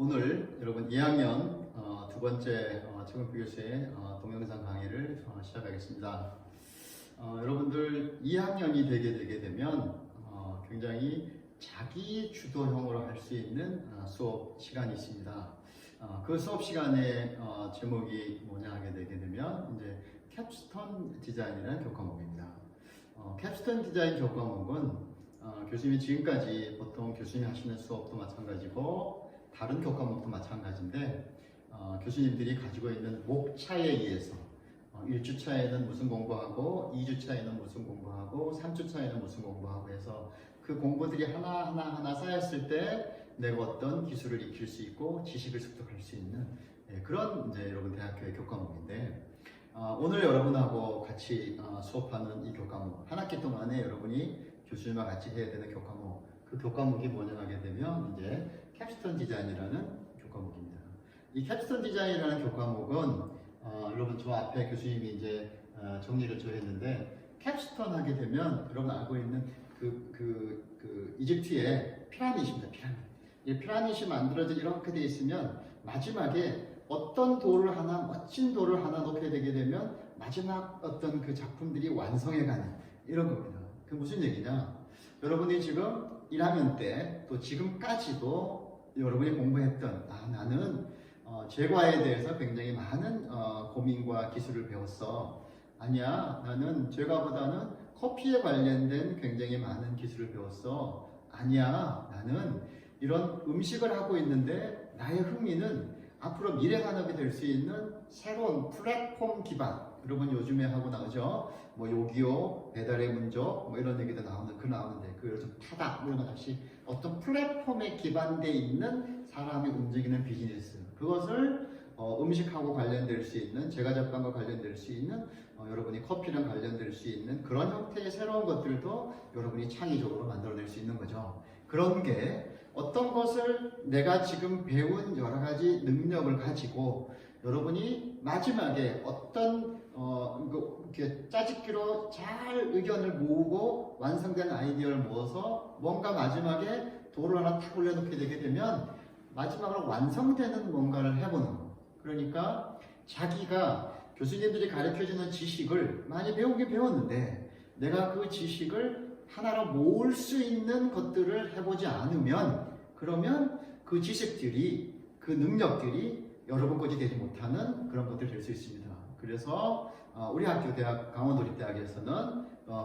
오늘 여러분 2학년 두 번째 최근표 교수의 동영상 강의를 시작하겠습니다. 여러분들 2학년이 되게 되면 굉장히 자기 주도형으로 할 수 있는 수업 시간이 있습니다. 그 수업 시간의 제목이 뭐냐 하게 되게 되면 이제 캡스톤 디자인이라는 교과목입니다. 캡스톤 디자인 교과목은 교수님이 지금까지 보통 교수님이 하시는 수업도 마찬가지고 다른 교과목도 마찬가지인데 교수님들이 가지고 있는 목차에 의해서 1주차에는 무슨 공부하고 2주차에는 무슨 공부하고 3주차에는 무슨 공부하고 해서 그 공부들이 하나 쌓였을 때 내가 어떤 기술을 익힐 수 있고 지식을 습득할 수 있는 그런 이제 여러분 대학교의 교과목인데 오늘 여러분하고 같이 수업하는 이 교과목 한 학기 동안에 여러분이 교수님과 같이 해야 되는 교과목 그 교과목이 뭐냐 하게 되면 이제 캡스톤 디자인이라는 교과목입니다. 이 캡스톤 디자인이라는 교과목은 여러분 저 앞에 교수님이 이제 정리를 저 했는데 캡스톤 하게 되면 여러분 알고 있는 그 이집트의 피라밋입니다. 피라밋. 이 피라밋이 만들어져 이렇게 돼 있으면 마지막에 어떤 돌을 하나 멋진 돌을 하나 놓게 되게 되면 마지막 어떤 그 작품들이 완성해가는 이런 겁니다. 그 무슨 얘기냐? 여러분이 지금 1학년 때 또 지금까지도 여러분이 공부했던 나는 제과에 대해서 굉장히 많은 고민과 기술을 배웠어. 아니야, 나는 제과보다는 커피에 관련된 굉장히 많은 기술을 배웠어. 아니야, 나는 이런 음식을 하고 있는데 나의 흥미는 앞으로 미래 산업이 될 수 있는 새로운 플랫폼 기반. 여러분 요즘에 하고 나오죠. 뭐 요기요, 배달의 민족, 뭐 이런 얘기도 나오는데 그 요즘 타다 이런 거 다시 어떤 플랫폼에 기반돼 있는 사람이 움직이는 비즈니스. 그것을 음식하고 관련될 수 있는 제과제빵과 관련될 수 있는 여러분이 커피랑 관련될 수 있는 그런 형태의 새로운 것들도 여러분이 창의적으로 만들어낼 수 있는 거죠. 그런 게 어떤 것을 내가 지금 배운 여러 가지 능력을 가지고 여러분이 마지막에 어떤 이렇게 짜집기로 잘 의견을 모으고 완성된 아이디어를 모아서 뭔가 마지막에 돌을 하나 탁 올려놓게 되게 되면 마지막으로 완성되는 뭔가를 해보는 거. 그러니까 자기가 교수님들이 가르쳐주는 지식을 많이 배우긴 배웠는데 내가 그 지식을 하나로 모을 수 있는 것들을 해보지 않으면 그러면 그 지식들이 그 능력들이 여러분 것이 되지 못하는 그런 것들이 될 수 있습니다. 그래서 우리 학교 대학 강원도립대학에서는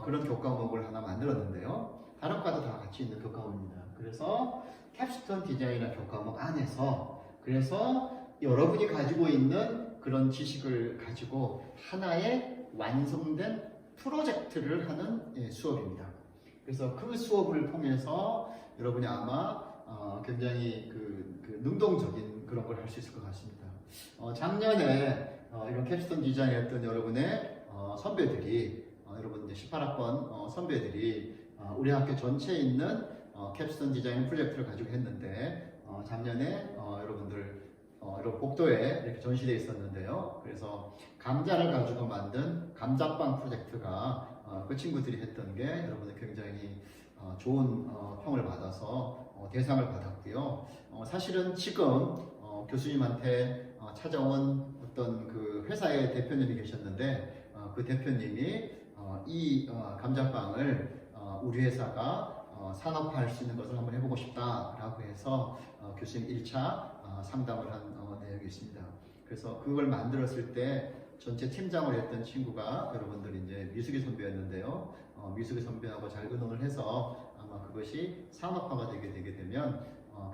그런 교과목을 하나 만들었는데요. 다른 과도 다 같이 있는 교과목입니다. 그래서 캡스톤 디자인이라는 교과목 안에서 그래서 여러분이 가지고 있는 그런 지식을 가지고 하나의 완성된 프로젝트를 하는 수업입니다. 그래서 그 수업을 통해서 여러분이 아마 굉장히 그 능동적인 그런 걸 할 수 있을 것 같습니다. 작년에 이런 캡스톤 디자인했던 여러분의 선배들이 여러분 이제 18학번 선배들이 우리 학교 전체에 있는 캡스톤 디자인 프로젝트를 가지고 했는데 작년에 여러분들 여러분 복도에 이렇게 전시되어 있었는데요. 그래서 감자를 가지고 만든 감자빵 프로젝트가 그 친구들이 했던 게 여러분들 굉장히 좋은 평을 받아서 대상을 받았고요. 사실은 지금 교수님한테 찾아온 어떤 그 회사의 대표님이 계셨는데 그 대표님이 이 감자빵을 우리 회사가 산업화할 수 있는 것을 한번 해보고 싶다라고 해서 교수님 1차 상담을 한 내용이 있습니다. 그래서 그걸 만들었을 때 전체 팀장을 했던 친구가 여러분들 이제 미숙이 선배였는데요. 미숙이 선배하고 잘 의논을 해서 아마 그것이 산업화가 되게 되면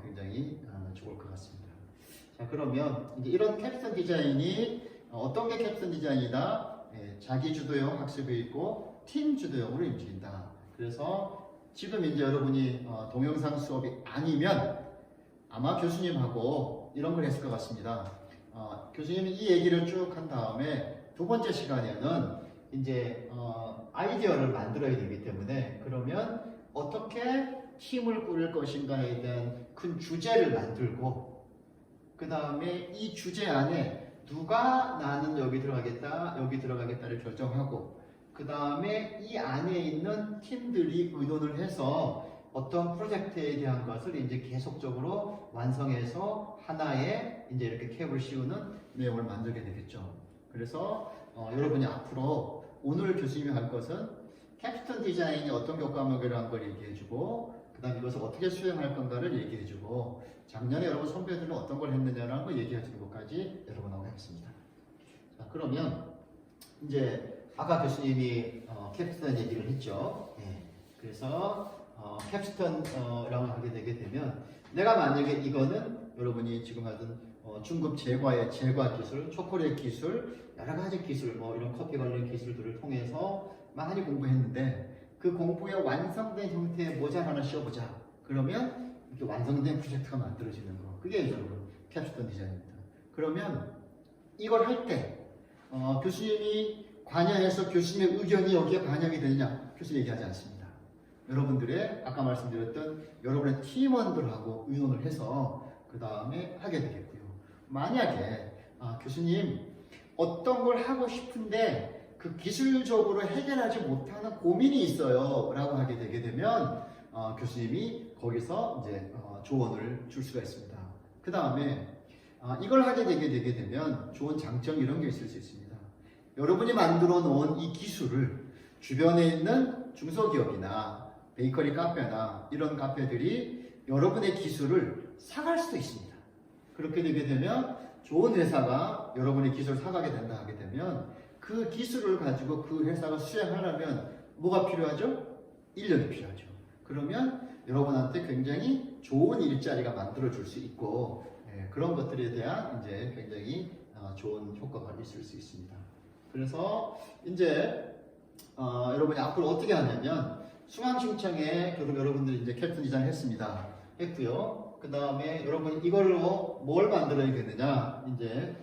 굉장히 좋을 것 같습니다. 자, 그러면 이제 이런 캡스톤 디자인이 어떤 게 캡스톤 디자인이다? 자기 주도형 학습이 있고 팀 주도형으로 움직인다. 그래서 지금 이제 여러분이 동영상 수업이 아니면 아마 교수님하고 이런 걸 했을 것 같습니다. 교수님이 이 얘기를 쭉 한 다음에 두 번째 시간에는 이제 아이디어를 만들어야 되기 때문에 그러면 어떻게 팀을 꾸릴 것인가에 대한 큰 주제를 만들고 그 다음에 이 주제 안에 누가 나는 여기 들어가겠다를 결정하고 그 다음에 이 안에 있는 팀들이 의논을 해서 어떤 프로젝트에 대한 것을 이제 계속적으로 완성해서 하나의 이제 이렇게 캡을 씌우는 내용을 만들게 되겠죠. 그래서 여러분이 앞으로 오늘 교수님이 할 것은 캡스톤 디자인이 어떤 교과목이라는 걸 얘기해주고, 그 다음에 이것을 어떻게 수행할 건가를 얘기해주고, 작년에 여러분 선배들은 어떤 걸 했느냐라는 걸 얘기해주는 것까지 여러분하고 하겠습니다. 자, 그러면 이제 아까 교수님이 캡스톤 얘기를 했죠. 네. 그래서 캡스톤이라고 하게 되게 되면, 내가 만약에 이거는 여러분이 지금 하던 중급 제과의 제과 기술, 초콜릿 기술, 여러 가지 기술, 뭐 이런 커피 관련 기술들을 통해서 많이 공부했는데, 그 공부에 완성된 형태의 모자 하나 씌워보자. 그러면 이렇게 완성된 프로젝트가 만들어지는 거. 그게 여러분 캡스톤 디자인입니다. 그러면 이걸 할 때 교수님이 관여해서 교수님의 의견이 여기에 반영이 되느냐? 교수님 얘기하지 않습니다. 여러분들의 아까 말씀드렸던 여러분의 팀원들하고 의논을 해서 그 다음에 하게 되겠고요. 만약에 교수님 어떤 걸 하고 싶은데 그 기술적으로 해결하지 못하는 고민이 있어요 라고 하게 되게 되면 교수님이 거기서 이제 조언을 줄 수가 있습니다. 그 다음에 이걸 하게 되게 되면 좋은 장점 이런 게 있을 수 있습니다. 여러분이 만들어 놓은 이 기술을 주변에 있는 중소기업이나 베이커리 카페나 이런 카페들이 여러분의 기술을 사갈 수도 있습니다. 그렇게 되게 되면 좋은 회사가 여러분의 기술을 사가게 된다 하게 되면 그 기술을 가지고 그 회사가 수행하려면 뭐가 필요하죠? 인력이 필요하죠. 그러면 여러분한테 굉장히 좋은 일자리가 만들어줄 수 있고 그런 것들에 대한 이제 굉장히 좋은 효과가 있을 수 있습니다. 그래서 이제 여러분이 앞으로 어떻게 하냐면 수강신청에 여러분들이 이제 캡스톤 디자인 했고요. 그 다음에 여러분 이걸로 뭘 만들어야겠느냐? 이제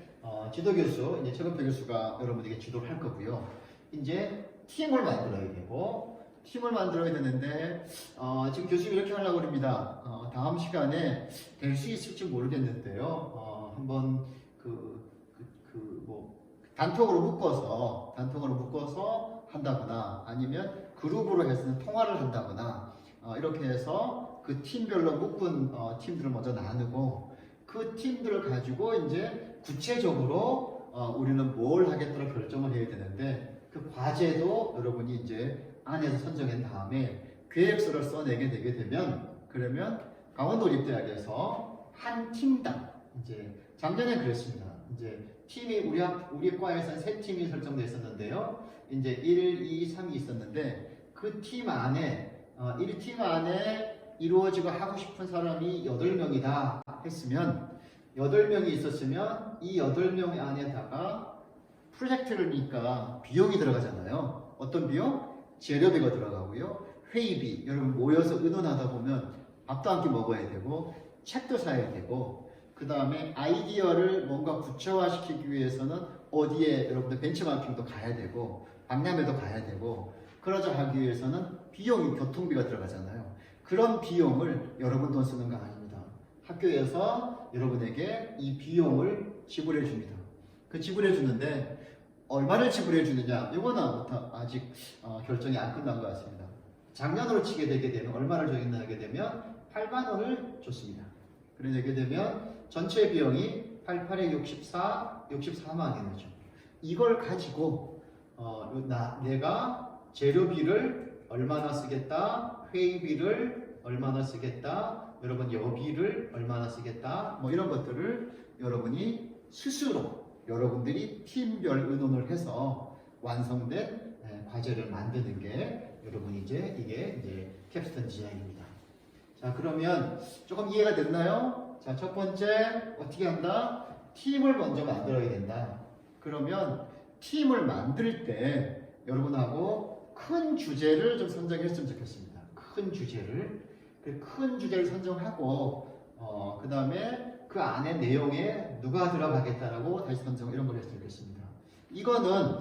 지도교수, 이제 최근표 교수가 여러분에게 지도를 할 거고요. 이제 팀을 만들어야 되고, 팀을 만들어야 되는데 지금 교수님이 이렇게 하려고 합니다. 다음 시간에 될 수 있을지 모르겠는데요. 한번 뭐 단톡으로 묶어서 한다거나 아니면 그룹으로 해서 통화를 한다거나 이렇게 해서 그 팀별로 묶은 팀들을 먼저 나누고 그 팀들을 가지고 이제 구체적으로 우리는 뭘 하겠다고 결정을 해야 되는데 그 과제도 여러분이 이제 안에서 선정한 다음에 계획서를 써내게 되게 되면 그러면 강원도립대학에서 한 팀당 이제 작년에 그랬습니다. 이제 팀이 우리 과에서는 3팀이 설정되어 있었는데요. 이제 1, 2, 3이 있었는데 그 팀 안에 1팀 안에 이루어지고 하고 싶은 사람이 8명이다 했으면 8명이 있었으면 이 8명 안에다가 프로젝트니까 비용이 들어가잖아요. 어떤 비용? 재료비가 들어가고요. 회의비, 여러분 모여서 의논하다 보면 밥도 한 끼 먹어야 되고 책도 사야 되고 그 다음에 아이디어를 뭔가 구체화시키기 위해서는 어디에 여러분들 벤치마킹도 가야 되고 박람회도 가야 되고 그러자 하기 위해서는 비용이 교통비가 들어가잖아요. 그런 비용을 여러분 돈 쓰는 거 아닙니다. 학교에서 여러분에게 이 비용을 지불해 줍니다. 그 지불해 주는데 얼마를 지불해 주느냐 이거는 아직 결정이 안 끝난 것 같습니다. 작년으로 치게 되게 되면 얼마를 정했나게 되면 8만 원을 줬습니다. 그래 되게 되면 전체 비용이 88에 64만 원이죠. 이걸 가지고 내가 재료비를 얼마나 쓰겠다, 회의비를 얼마나 쓰겠다, 여러분 여비를 얼마나 쓰겠다, 뭐 이런 것들을 여러분이 스스로 여러분들이 팀별 의논을 해서 완성된 과제를 만드는 게 여러분이 이게 이제 캡스톤 디자인입니다. 자, 그러면 조금 이해가 됐나요? 자, 첫 번째 어떻게 한다? 팀을 먼저 만들어야 된다. 그러면 팀을 만들 때 여러분하고 큰 주제를 좀 선정했으면 좋겠습니다. 큰 주제를 선정하고 그 다음에 그 안에 내용에 누가 들어가겠다라고 다시 선정 이런 걸 했으면 좋겠습니다. 이거는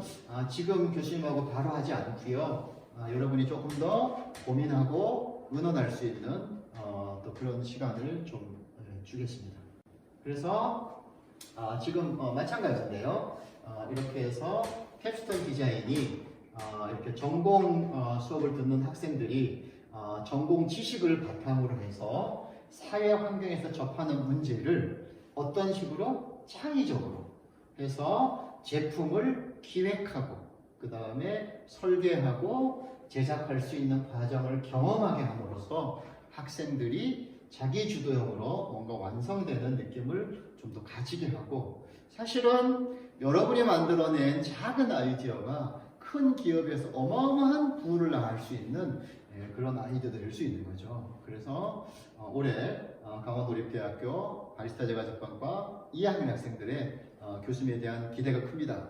지금 교수님하고 바로 하지 않고요. 여러분이 조금 더 고민하고 의논할 수 있는 또 그런 시간을 좀 주겠습니다. 그래서 지금 마찬가지인데요. 이렇게 해서 캡스톤 디자인이 이렇게 전공 수업을 듣는 학생들이 전공 지식을 바탕으로 해서 사회 환경에서 접하는 문제를 어떤 식으로 창의적으로 해서 제품을 기획하고 그 다음에 설계하고 제작할 수 있는 과정을 경험하게 함으로써 학생들이 자기 주도형으로 뭔가 완성되는 느낌을 좀 더 가지게 하고, 사실은 여러분이 만들어낸 작은 아이디어가 큰 기업에서 어마어마한 부를 낳을 수 있는 그런 아이디어도 될 수 있는 거죠. 그래서 올해 강원도립대학교 바리스타 제과제빵과 2학년 학생들의 교수님에 대한 기대가 큽니다.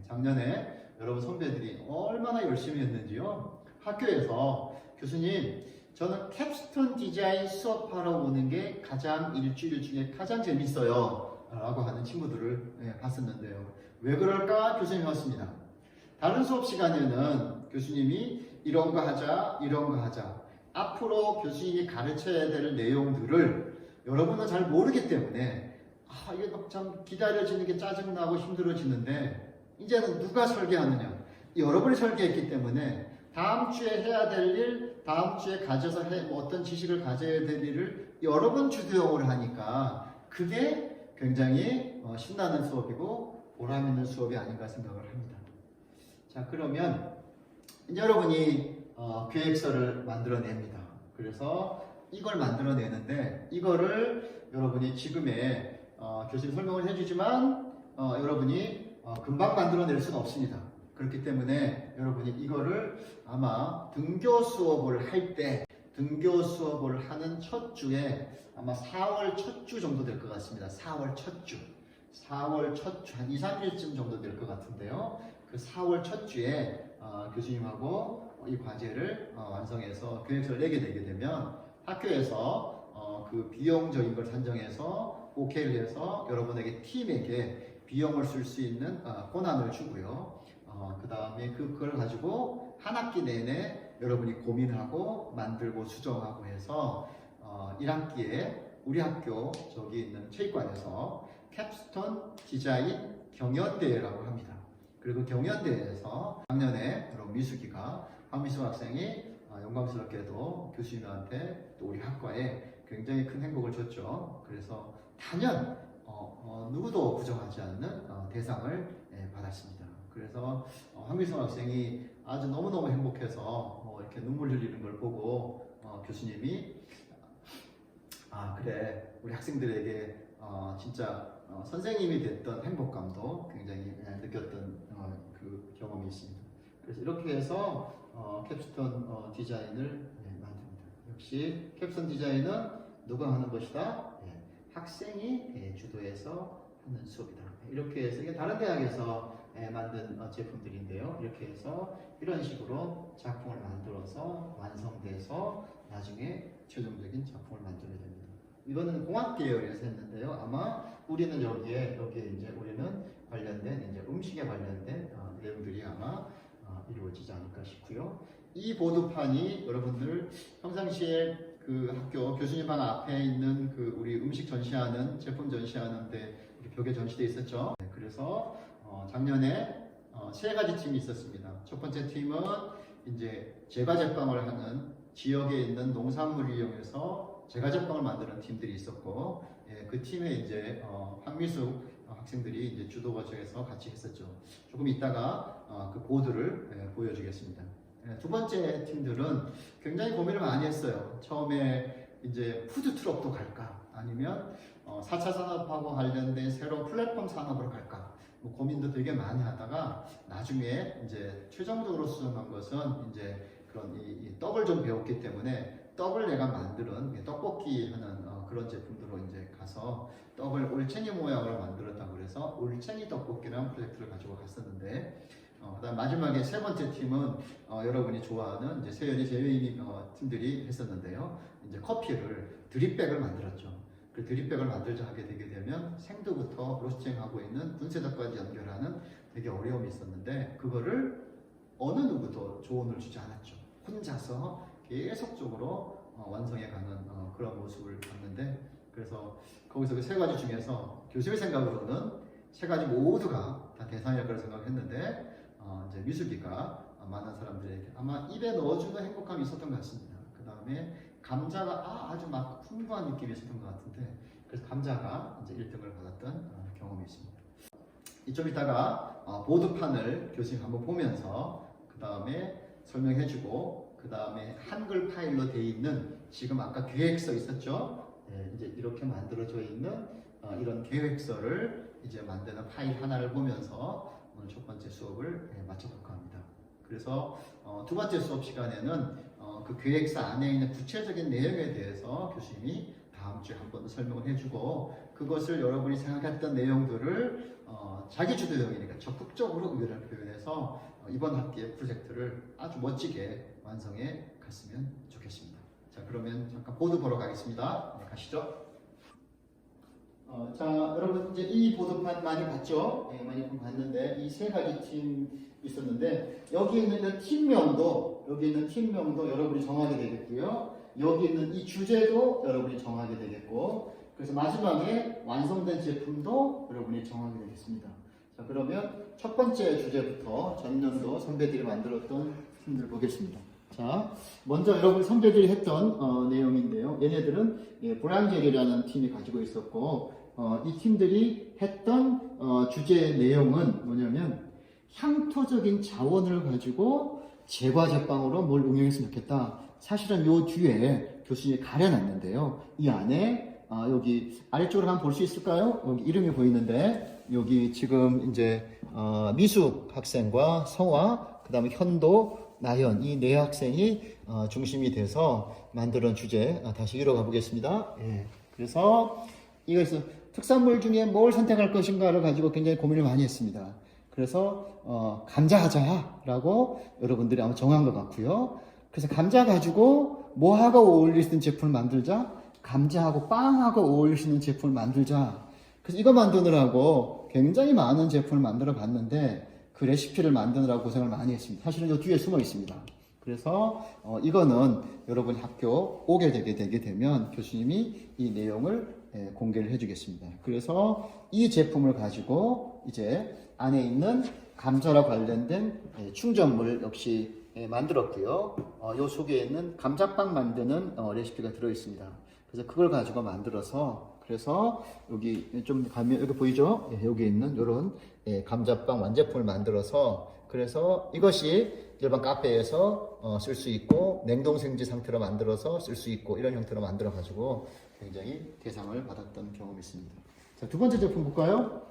작년에 여러분 선배들이 얼마나 열심히 했는지요. 학교에서 교수님, 저는 캡스톤 디자인 수업하러 오는 게 가장 일주일 중에 가장 재밌어요 라고 하는 친구들을 봤었는데요. 왜 그럴까? 교수님이 왔습니다. 다른 수업 시간에는 교수님이 이런 거 하자, 이런 거 하자, 앞으로 교수님이 가르쳐야 될 내용들을 여러분은 잘 모르기 때문에 이게 참 기다려지는 게 짜증나고 힘들어지는데, 이제는 누가 설계하느냐? 여러분이 설계했기 때문에 다음 주에 해야 될 일, 다음 주에 가져서 어떤 지식을 가져야 될 일을 여러분 주도형으로 하니까 그게 굉장히 신나는 수업이고 보람 있는 수업이 아닌가 생각을 합니다. 자, 그러면 이제 여러분이 계획서를 만들어냅니다. 그래서 이걸 만들어내는데, 이거를 여러분이 지금의 교수님 설명을 해주지만 여러분이 금방 만들어낼 수는 없습니다. 그렇기 때문에 여러분이 이거를 아마 등교 수업을 할 때, 등교 수업을 하는 첫 주에 아마 4월 첫 주 정도 될 것 같습니다. 4월 첫 주. 4월 첫 주, 한 2, 3일쯤 정도 될 것 같은데요. 그 4월 첫 주에 교수님하고 이 과제를 완성해서 계획서를 내게 되게 되면 학교에서 그 비용적인 걸 산정해서 오케이를 해서 여러분에게 팀에게 비용을 쓸 수 있는 권한을 주고요. 그 다음에 그걸 가지고 한 학기 내내 여러분이 고민하고 만들고 수정하고 해서 1학기에 우리 학교 저기 있는 체육관에서 캡스톤 디자인 경연대회라고 합니다. 그리고 경연대회에서 작년에 여러분 미숙이가 황미숙 학생이 영광스럽게도 교수님한테 또 우리 학과에 굉장히 큰 행복을 줬죠. 그래서 단연 누구도 부정하지 않는 대상을 받았습니다. 그래서 황미숙 학생이 아주 너무너무 행복해서 이렇게 눈물 흘리는 걸 보고 교수님이 그래, 우리 학생들에게 진짜 선생님이 됐던 행복감도 굉장히 느꼈던 그 경험이 있습니다. 그래서 이렇게 해서 캡스톤 디자인을 만듭니다. 역시 캡스톤 디자인은 누가 하는 것이다? 학생이 주도해서 하는 수업이다. 이렇게 해서 이게 다른 대학에서 만든 제품들인데요. 이렇게 해서 이런 식으로 작품을 만들어서 완성돼서 나중에 최종적인 작품을 만들게 됩니다. 이거는 공학 계열에서 했는데요. 아마 우리는 여기에 이제 우리는 관련된 이제 음식에 관련된 내용들이 아마 이루어지지 않을까 싶고요. 이 보드판이 여러분들 평상시에 그 학교 교수님 방 앞에 있는 그 우리 음식 전시하는 제품 전시하는데 벽에 전시돼 있었죠. 그래서 작년에 세 가지 팀이 있었습니다. 첫 번째 팀은 이제 제과제빵을 하는 지역에 있는 농산물을 이용해서 제과제빵을 만드는 팀들이 있었고, 그 팀에 이제 황미숙 학생들이 이제 주도 과정에서 같이 했었죠. 조금 이따가 그 보드를 보여주겠습니다. 두 번째 팀들은 굉장히 고민을 많이 했어요. 처음에 이제 푸드 트럭도 갈까? 아니면 4차 산업하고 관련된 새로운 플랫폼 산업으로 갈까? 뭐 고민도 되게 많이 하다가 나중에 이제 최종적으로 수정한 것은 이제 그런 이 떡을 좀 배웠기 때문에 떡을 내가 만드는 떡볶이 하는 그런 제품들로 이제 가서 떡을 올챙이 모양으로 만들었다고 그래서 올챙이 떡볶이라는 프로젝트를 가지고 갔었는데, 그다음 마지막에 세 번째 팀은 여러분이 좋아하는 이제 세연이 제외인 팀들이 했었는데요. 이제 커피를 드립백을 만들었죠. 그 드립백을 만들자 하게 되게 되면 생두부터 로스팅하고 있는 분쇄자까지 연결하는 되게 어려움이 있었는데, 그거를 어느 누구도 조언을 주지 않았죠. 혼자서 계속적으로 완성해가는 그런 모습을 봤는데, 그래서 거기서 그 세 가지 중에서 교수의 생각으로는 세 가지 모두가 다 대상일 거라 생각했는데, 이제 미숙이가 많은 사람들에게 아마 입에 넣어주는 행복감이 있었던 것 같습니다. 그 다음에 다음에 감자가 아주 막 풍부한 느낌이 있었던 것 같은데 그래서 감자가 이제 1등을 받았던 경험이 있습니다. 좀 이따가 보드판을 교수님 한번 보면서 그 다음에 설명해주고 그 다음에 한글 파일로 되어 있는 지금 아까 계획서 있었죠? 네, 이제 이렇게 만들어져 있는 이런 계획서를 이제 만드는 파일 하나를 보면서 오늘 첫 번째 수업을 마쳐볼까 합니다. 그래서 두 번째 수업 시간에는 그 계획서 안에 있는 구체적인 내용에 대해서 교수님이 다음 주에 한 번 더 설명을 해주고 그것을 여러분이 생각했던 내용들을 자기 주도형이니까 적극적으로 의견을 표현해서 이번 학기의 프로젝트를 아주 멋지게 완성해 갔으면 좋겠습니다. 자, 그러면 잠깐 보드 보러 가겠습니다. 네, 가시죠. 자, 여러분 이제 이 보드판 많이 봤죠? 네, 많이 봤는데 이 세 가지 팀 있었는데 여기 있는 팀명도 여러분이 정하게 되겠고요. 여기 있는 이 주제도 여러분이 정하게 되겠고 그래서 마지막에 완성된 제품도 여러분이 정하게 되겠습니다. 자, 그러면 첫 번째 주제부터 전년도 선배들이 만들었던 팀들 보겠습니다. 자, 먼저 여러분 선배들이 했던 내용인데요. 얘네들은 브란젤이라는 팀이 가지고 있었고 이 팀들이 했던 주제 내용은 뭐냐면 향토적인 자원을 가지고 제과제빵으로 뭘 응용했으면 좋겠다. 사실은 요 뒤에 교수님이 가려놨는데요. 이 안에 여기 아래쪽으로 한번 볼 수 있을까요? 여기 이름이 보이는데 여기 지금 이제 미숙 학생과 성화, 그 다음에 현도, 나연 이 네 학생이 중심이 돼서 만들어낸 주제 다시 읽어가 보겠습니다. 예. 그래서 이것은 특산물 중에 뭘 선택할 것인가를 가지고 굉장히 고민을 많이 했습니다. 그래서 감자하자라고 여러분들이 아마 정한 것 같고요. 그래서 감자 가지고 뭐하고 어울릴 수 있는 제품을 만들자. 감자하고 빵하고 어울릴 수 있는 제품을 만들자. 그래서 이거 만드느라고 굉장히 많은 제품을 만들어 봤는데 그 레시피를 만드느라고 고생을 많이 했습니다. 사실은 이 뒤에 숨어 있습니다. 그래서 이거는 여러분이 학교 오게 되게 되면 교수님이 이 내용을 공개를 해주겠습니다. 그래서 이 제품을 가지고 이제 안에 있는 감자와 관련된 충전물 역시 만들었고요. 요 속에 있는 감자빵 만드는 레시피가 들어있습니다. 그래서 그걸 가지고 만들어서 그래서 여기 좀 가면 여기 보이죠? 여기 있는 이런 감자빵 완제품을 만들어서 그래서 이것이 일반 카페에서 쓸 수 있고 냉동생지 상태로 만들어서 쓸 수 있고 이런 형태로 만들어 가지고 굉장히 대상을 받았던 경험이 있습니다. 자, 두 번째 제품 볼까요?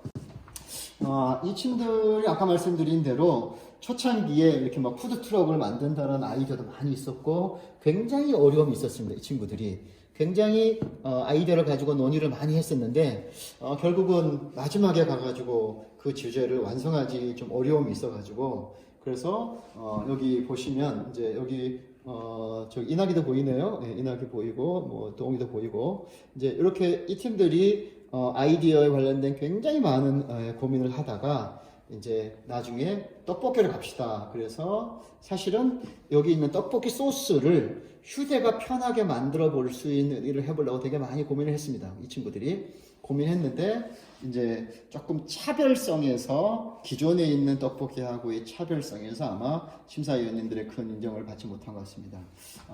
이 친구들이 아까 말씀드린 대로 초창기에 이렇게 막 푸드트럭을 만든다는 아이디어도 많이 있었고 굉장히 어려움이 있었습니다. 이 친구들이 굉장히 아이디어를 가지고 논의를 많이 했었는데 결국은 마지막에 가가지고 그 주제를 완성하기 좀 어려움이 있어가지고 그래서 여기 보시면 이제 여기 저 이낙이도 보이네요. 네, 이낙이 보이고 뭐 동이도 보이고 이제 이렇게 이 팀들이 아이디어에 관련된 굉장히 많은 고민을 하다가 이제 나중에 떡볶이를 갑시다. 그래서 사실은 여기 있는 떡볶이 소스를 휴대가 편하게 만들어 볼 수 있는 일을 해보려고 되게 많이 고민을 했습니다. 이 친구들이 고민했는데 이제 조금 차별성에서 기존에 있는 떡볶이하고의 차별성에서 아마 심사위원님들의 큰 인정을 받지 못한 것 같습니다.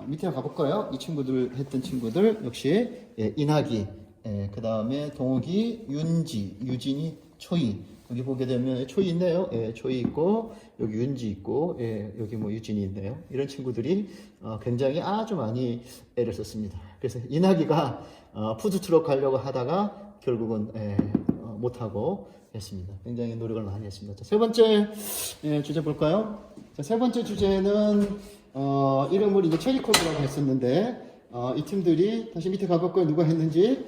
밑에 가볼까요? 이 친구들 했던 친구들 역시 이낙이, 그 다음에 동욱이, 윤지, 유진이, 초이. 여기 보게 되면 초이 있네요. 초이 있고 여기 윤지 있고 여기 뭐 유진이 있네요. 이런 친구들이 굉장히 아주 많이 애를 썼습니다. 그래서 이낙이가 푸드트럭 가려고 하다가 결국은 못하고 했습니다. 굉장히 노력을 많이 했습니다. 자, 세 번째 주제 볼까요? 자, 세 번째 주제는 이름을 이제 체리코드라고 했었는데 이 팀들이 다시 밑에 가볼까요? 누가 했는지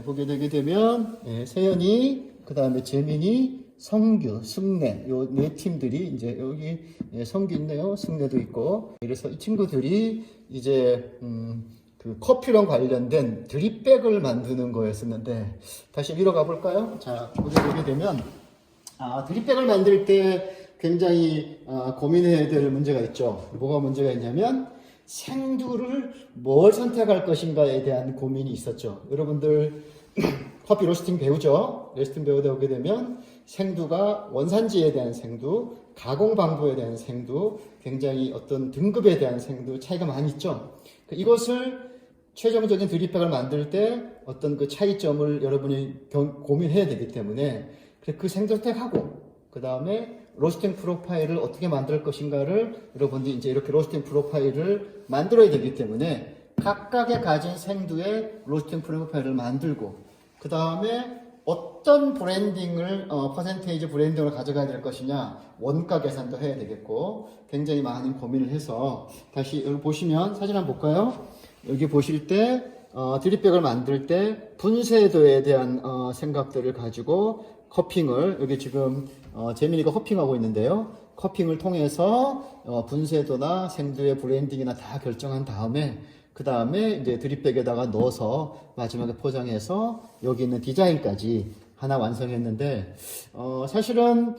보게 되게 되면 세연이, 그 다음에 재민이, 성규, 승래 요 네 팀들이 이제 여기 성규 있네요. 승래도 있고 그래서 이 친구들이 이제 그 커피랑 관련된 드립백을 만드는 거였었는데 다시 위로 가볼까요? 자, 보게 되면 드립백을 만들 때 굉장히 고민해야 될 문제가 있죠. 뭐가 문제가 있냐면 생두를 뭘 선택할 것인가에 대한 고민이 있었죠. 여러분들 커피 로스팅 배우죠? 로스팅 배우다 오게 되면 생두가 원산지에 대한 생두, 가공 방법에 대한 생두, 굉장히 어떤 등급에 대한 생두 차이가 많이 있죠. 이것을 최종적인 드립백을 만들 때 어떤 그 차이점을 여러분이 고민해야 되기 때문에 그 생선택하고 그 다음에 로스팅 프로파일을 어떻게 만들 것인가를 여러분들이 이제 이렇게 로스팅 프로파일을 만들어야 되기 때문에 각각의 가진 생두의 로스팅 프로파일을 만들고 그 다음에 어떤 브랜딩을 퍼센테이지 브랜딩을 가져가야 될 것이냐 원가 계산도 해야 되겠고 굉장히 많은 고민을 해서 다시 여기 보시면 사진 한번 볼까요? 여기 보실 때 드립백을 만들 때 분쇄도에 대한 생각들을 가지고 커핑을 여기 지금 재민이가 커핑하고 있는데요. 커핑을 통해서 분쇄도나 생두의 브랜딩이나 다 결정한 다음에 그 다음에 이제 드립백에다가 넣어서 마지막에 포장해서 여기 있는 디자인까지 하나 완성했는데 사실은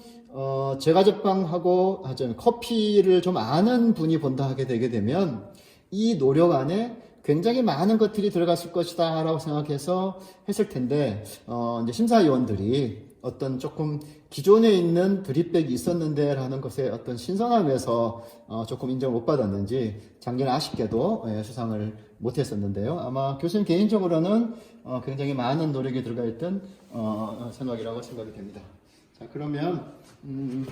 제과 제빵하고 커피를 좀 아는 분이 본다 하게 되게 되면 이 노력 안에 굉장히 많은 것들이 들어갔을 것이다 라고 생각해서 했을 텐데 이제 심사위원들이 어떤 조금 기존에 있는 드립백이 있었는데 라는 것에 어떤 신선함에서 조금 인정을 못 받았는지 작년에 아쉽게도 수상을 못 했었는데요. 아마 교수님 개인적으로는 굉장히 많은 노력이 들어가 있던 생각이라고 생각이 됩니다. 자, 그러면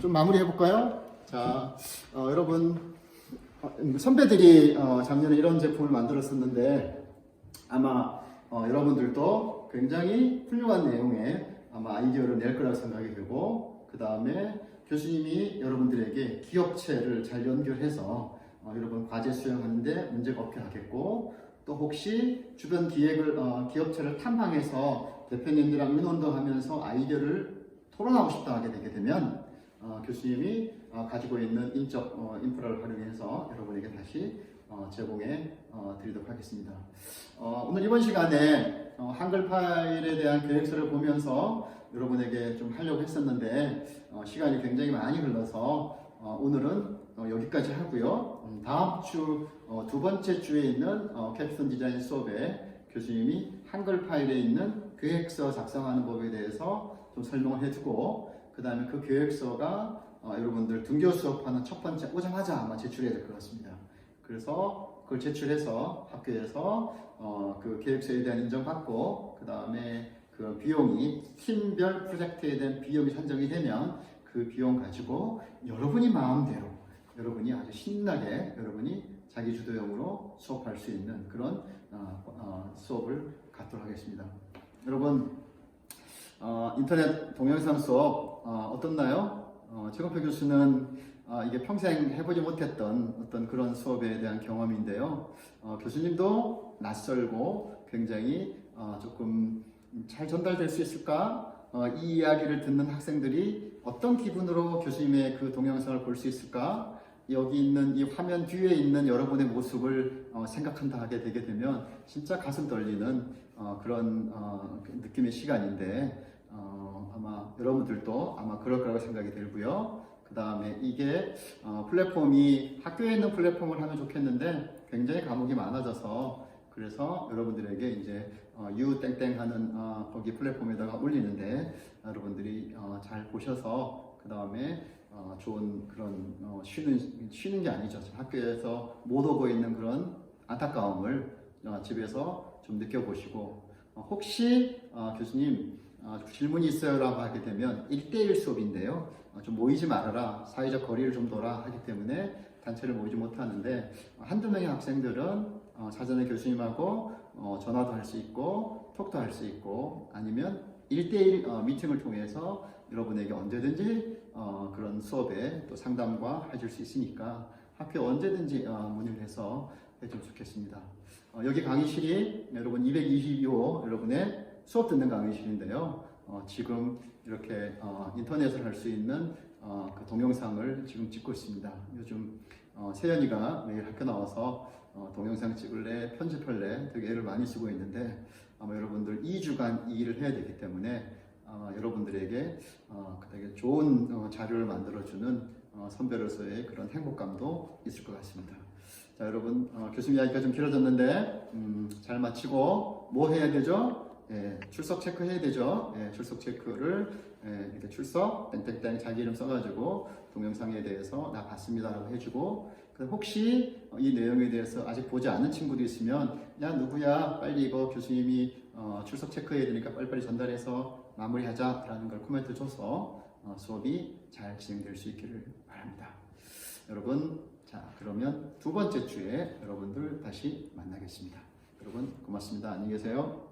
좀 마무리 해볼까요? 자, 여러분 선배들이 작년에 이런 제품을 만들었었는데 아마 여러분들도 굉장히 훌륭한 내용의 아마 아이디어를 낼 거라고 생각이 되고 그 다음에 교수님이 여러분들에게 기업체를 잘 연결해서 여러분 과제 수행하는데 문제가 없게 하겠고 또 혹시 주변 기업체를 탐방해서 대표님들이랑 의논도 하면서 토론하고 싶다 하게 되게 되면 교수님이 가지고 있는 인프라를 활용해서 여러분에게 다시 제공해 드리도록 하겠습니다. 오늘 이번 시간에 한글 파일에 대한 계획서를 보면서 여러분에게 좀 하려고 했었는데 시간이 굉장히 많이 흘러서 오늘은 여기까지 하고요. 다음 주 두 번째 주에 있는 캡스톤 디자인 수업에 교수님이 한글 파일에 있는 계획서 작성하는 법에 대해서 좀 설명을 해주고 그 다음에 그 계획서가 여러분들 등교 수업하는 첫 번째 오자마자 아마 제출해야 될 것 같습니다. 그래서 그걸 제출해서 학교에서 그 계획서에 대한 인정받고 그 다음에 그 비용이 팀별 프로젝트에 대한 비용이 산정이 되면 그 비용 가지고 여러분이 마음대로 여러분이 아주 신나게 여러분이 자기 주도형으로 수업할 수 있는 그런 수업을 갖도록 하겠습니다. 여러분 인터넷 동영상 수업 어떻나요? 최건표 교수는 이게 평생 해보지 못했던 어떤 그런 수업에 대한 경험인데요. 교수님도 낯설고 굉장히 조금 잘 전달될 수 있을까? 이 이야기를 듣는 학생들이 어떤 기분으로 교수님의 그 동영상을 볼 수 있을까? 여기 있는 이 화면 뒤에 있는 여러분의 모습을 생각한다 하게 되게 되면 진짜 가슴 떨리는 그런 느낌의 시간인데 아마 여러분들도 아마 그럴 거라고 생각이 들고요. 그 다음에 이게 플랫폼이 학교에 있는 플랫폼을 하면 좋겠는데 굉장히 과목이 많아져서 그래서 여러분들에게 이제 유땡땡 하는 거기 플랫폼에다가 올리는데 여러분들이 잘 보셔서 그 다음에 좋은 그런 쉬는 게 아니죠. 학교에서 못 오고 있는 그런 안타까움을 집에서 좀 느껴보시고 혹시 교수님 질문이 있어요라고 하게 되면 1대1 수업인데요. 좀 모이지 말아라, 사회적 거리를 좀 둬라 하기 때문에 단체를 모이지 못하는데 한두 명의 학생들은 사전에 교수님하고 전화도 할 수 있고 톡도 할 수 있고 아니면 1대1 미팅을 통해서 여러분에게 언제든지 그런 수업에 또 상담과 해줄 수 있으니까 학교 언제든지 문의를 해서 해주면 좋겠습니다. 여기 강의실이 여러분 222호 여러분의 수업 듣는 강의실인데요. 지금 이렇게 인터넷을 할 수 있는 그 동영상을 지금 찍고 있습니다. 요즘 세연이가 매일 학교 나와서 동영상 찍을래 편집할래 되게 애를 많이 쓰고 있는데 아마 여러분들 2주간 이 일을 해야 되기 때문에 여러분들에게 되게 좋은 자료를 만들어주는 선배로서의 그런 행복감도 있을 것 같습니다. 자 여러분 교수님 이야기가 좀 길어졌는데 잘 마치고 뭐 해야 되죠? 출석 체크해야 되죠. 출석 체크를 이렇게 출석 땡땡땡 자기 이름 써가지고 동영상에 대해서 나 봤습니다라고 해주고, 혹시 이 내용에 대해서 아직 보지 않은 친구도 있으면 야 누구야 빨리 이거 교수님이 출석 체크해야 되니까 빨리빨리 전달해서 마무리하자라는 걸 코멘트 줘서 수업이 잘 진행될 수 있기를 바랍니다. 여러분, 자 그러면 두 번째 주에 여러분들 다시 만나겠습니다. 여러분 고맙습니다. 안녕히 계세요.